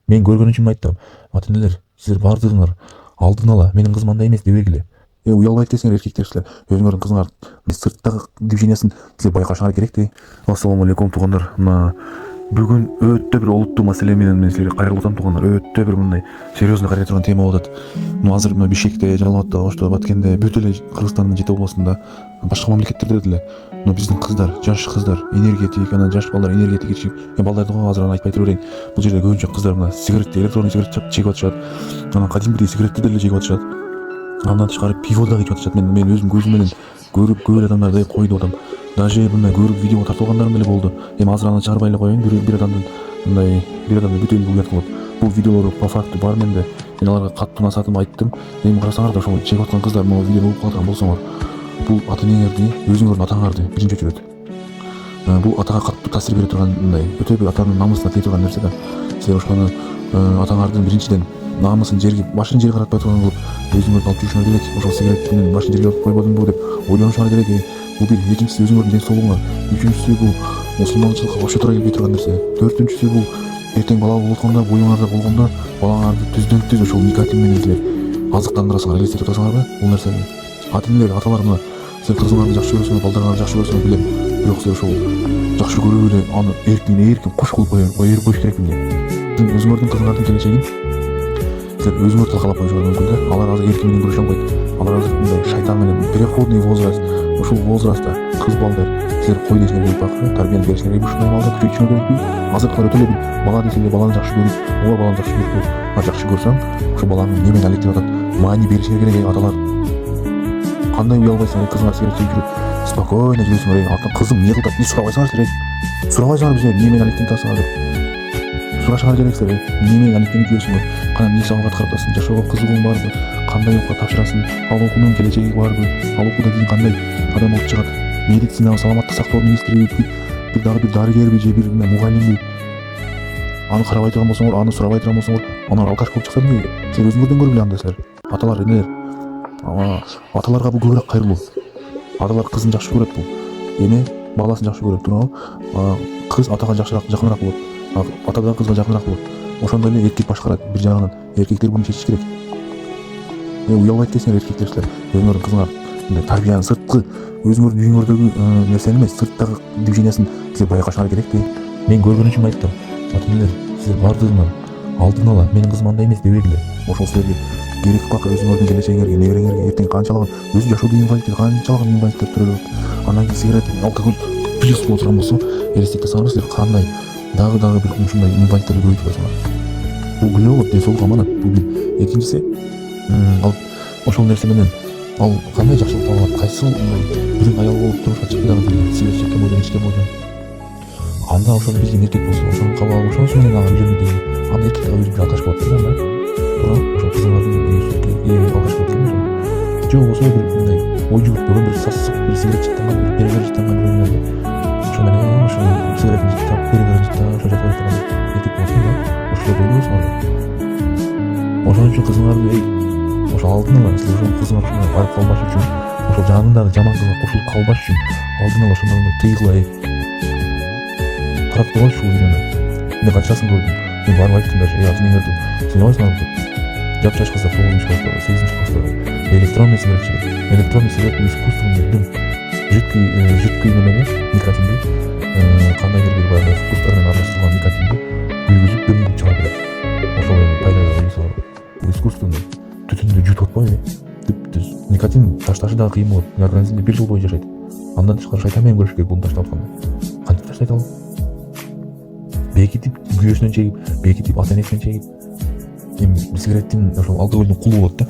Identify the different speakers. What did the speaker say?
Speaker 1: Мен көргөн үчүн айттым. Ата энелер, силер бардыгыңар алдын ала менин кызым андай эмес дебегиле. Уялбайт десеңер эркектер силер өзүңөрдүн кызыңар сырттагы движениясын силер байкашыңар керек да. Ассалому алейкум туугандар. Мына бүгүн өтө бир олуттуу маселе менен мен силерге кайрылып атам туугандар. Өтө бир мындай серьезный карай турган тема болуп атат. Азыр мына Бишкекте, Жалал Абадта, Ошто, Баткенде, бүт эле Кыргызстандын жети областында, башка мамлекеттерде деле биздин кыздар, жаш кыздар энергетик, анан жаш балдар энергетик ичип, балдарды го азыр айтпай тура берейин. Бул жерде көбүнчө кыздар мына сигаретти, электронный сигарет чегип атышат. Анан кадимгидей сигаретти деле жегип атышат. Андан тышкары пиво дагы ичип атышат. Мен өзүм көзүм менен көрүп көп адамдарды койду атам. Даже мындай көрүп видеого тартылгандарым деле болду. Эми азыр аны чыгарбай эле коеюн. Бир адамдын бүт эл уят кылып. Бул видеолор по факту бар менде. Мен аларга каттуу насаатымды айттым. Эми карасаңар да ошол чегип аткан кыздар могу видеону угуп калган болсоңор, бул ата энеңерди, өзүңөрдүн атаңарды биринчи өчүрөт. Бул атага каттуу таасир бере турган мындай өтө бир атанын намысына тие турган нерсе да. Силер ошону атаңардын биринчиден намысын жерге, башын жерге каратпай турган кылып өзүңөрдү алып жүрүшүңөр керек. Ошол сигарет менен башын жерге алып койбодумбу деп ойлонушуңар керек. Бул бир. Экинчиси өзүңөрдүн ден соолугуңар. Үчүнчүсү бул мусулманчылыкка кошо тура келбей турган нерсе. Төртүнчүсү бул эртең бала болуп атканда, боюңарда болгондо балаңарды түздөн-түз ошол никотин менен силер азыктандырасыңар, элестетип атасыңарбы бул нерсени? Ата энелер, аталар мына силер кызыңарды жакшы көрөсүңөр, балдарыңарды жакшы көрөсүңөр билем. Бирок силер ошол жакшы көрүп эле аны эркин куш кылып коюш керек эмне? Өзүңөрдүн кызыңардын келечегин силер өзүңөр талкалап коюшуңар мүмкүн да. Алар азыр эркин менен күрөшө албайт. Алар азыр мындай шайтан менен переходный возраст. Ушул возрастта кыз балдар силер кой дешиңер керек бакчы, тарбияны беришиңер керек. Ушундай балдар күчөтүшүңөр керекпи? Азыркылар өтө эле бир бала десе эле баланы жакшы көрүп, ооба баланы жакшы көрүп, жакшы көрсөң, ошол баланы немен алектеп атат? Маани беришиңер керек аталар. Кандай уялбайсың, кызыңар сигарет чегип жүрүп, спокойно жүрөсүңөр. Ата кызым эмне кылып атат? Сурабайсыңар силер. Сурабайсыңар бизге немен алектенип атасыңар деп. Сурашыңар керек силер. Немен алектенип жүрөсүңөр? Кана эмне сабак аткарып атасың? Жашоого кызыгуң барбы? Кандай окууга тапшырасың? Ал окуунун келечеги барбы? Ал окуудан кийин кандай адам болуп чыгат? Медицина, саламаттык сактоо министри, бир дарыгерби же бир мугалимби? Аны карабай турган болсоңор, аны сурабай турган болсоңор, анан алкаш болуп чыкса эмне? Силер өзүңөрдөн көргүлө анда силер. Аталар, энелер. Аталарга бул көбүрөөк кайрылуу. Аталар кызын жакшы көрөт бул. Эне баласын жакшы көрөт, туурабы? Кыз атага жакыныраак болот. Ата да кызга жакыныраак болот. Ошондой эле эркек башкарат. Бир жагынан эркектер буну чечиш керек. Уялбайт десеңер эркектер силер өзүңөрдүн кызыңар мындай тарбияны сырткы өзүңөрдүн үйүңөрдөгү нерсени эмес, сырттагы движениясын силер байкашыңар керек да. Мен көргөн үчүн айттым. Ата энелер, силер бардыгыңар алдын ала менин кызым андай эмес дебегиле. Ошол силерге керек бак өзүңөрдүн келечегиңерге, небереңерге эртең канчалаган өзү жашоодо канчалаган инвалидтер төрөлөт. Андан кийин сигарет, алкоголь плюс боло турган болсо, элестетип атсаңар силер кандай дагы бир ушундай инвалидтерди көбөйтүп атасыңар. Бул күнөө болот, ден соолукка аманат. Бул бир. Экинчиси, ал ошол нерсе менен ал кандай жакшылык таба алат? Кайсы мындай бүрүн аял болуп турмушка чыкпай дагы сигарет чеккен бойдон ичкен бойдон. Анда ошону билген эркек болсо, ошону кабыл алып, ошонусу менен ага үйлөнүү деген. Анда эркек дагы өзү бир алкаш болот да, анда. Туура, ошол кызыңардын күнөөсү алкаш болот экен ошо. Жок болсо бир мындай ойжубут болгон бир сасык, бир сигарет жыттанган, бир перегер жыттанган бирөөнөн ошо менен ошо сигаретин жыттап, перегерин жыттап, ошо жатып турган эркек болсун да. Ошол ойлойсуңар. Ошон үчүн кызыңарды ошо алдын ала силер ошол кызыңар ушундай барып калбаш үчүн, ошол жанындагы жаман кызга кошулуп калбаш үчүн алдын ала ошондой тыйгылай таратып койгончу ушул видеону. Мен канчасын көрдүм. Мен барып айттым даже, ата энеңерди сыйнабайсыңарбы деп. Жап-жаш кыздар 9-класста, 8-класста электронный сигарет чегет. Электронный сигарет искусственный дым. Жидкий немени, никотинди, кандайдыр бир баягы вкустар менен аралаштырылган никотинди күйгүзүп дым кылып чыгара берет. Ошол эми пайдалуу нерсе бар. Искусственный түтүндү жутуп атпайбы? Түз. Никотин ташташы дагы кыйын болот. Организмде 1 жыл бою жашайт. Андан тышкары шайтан менен көрүш керек буну таштап атканда. Кантип таштайт ал? Бекитип күйөөсүнөн чегип, бекитип ата энесинен чегип. Эми сигареттин ошол алкоголдун кулу болот да.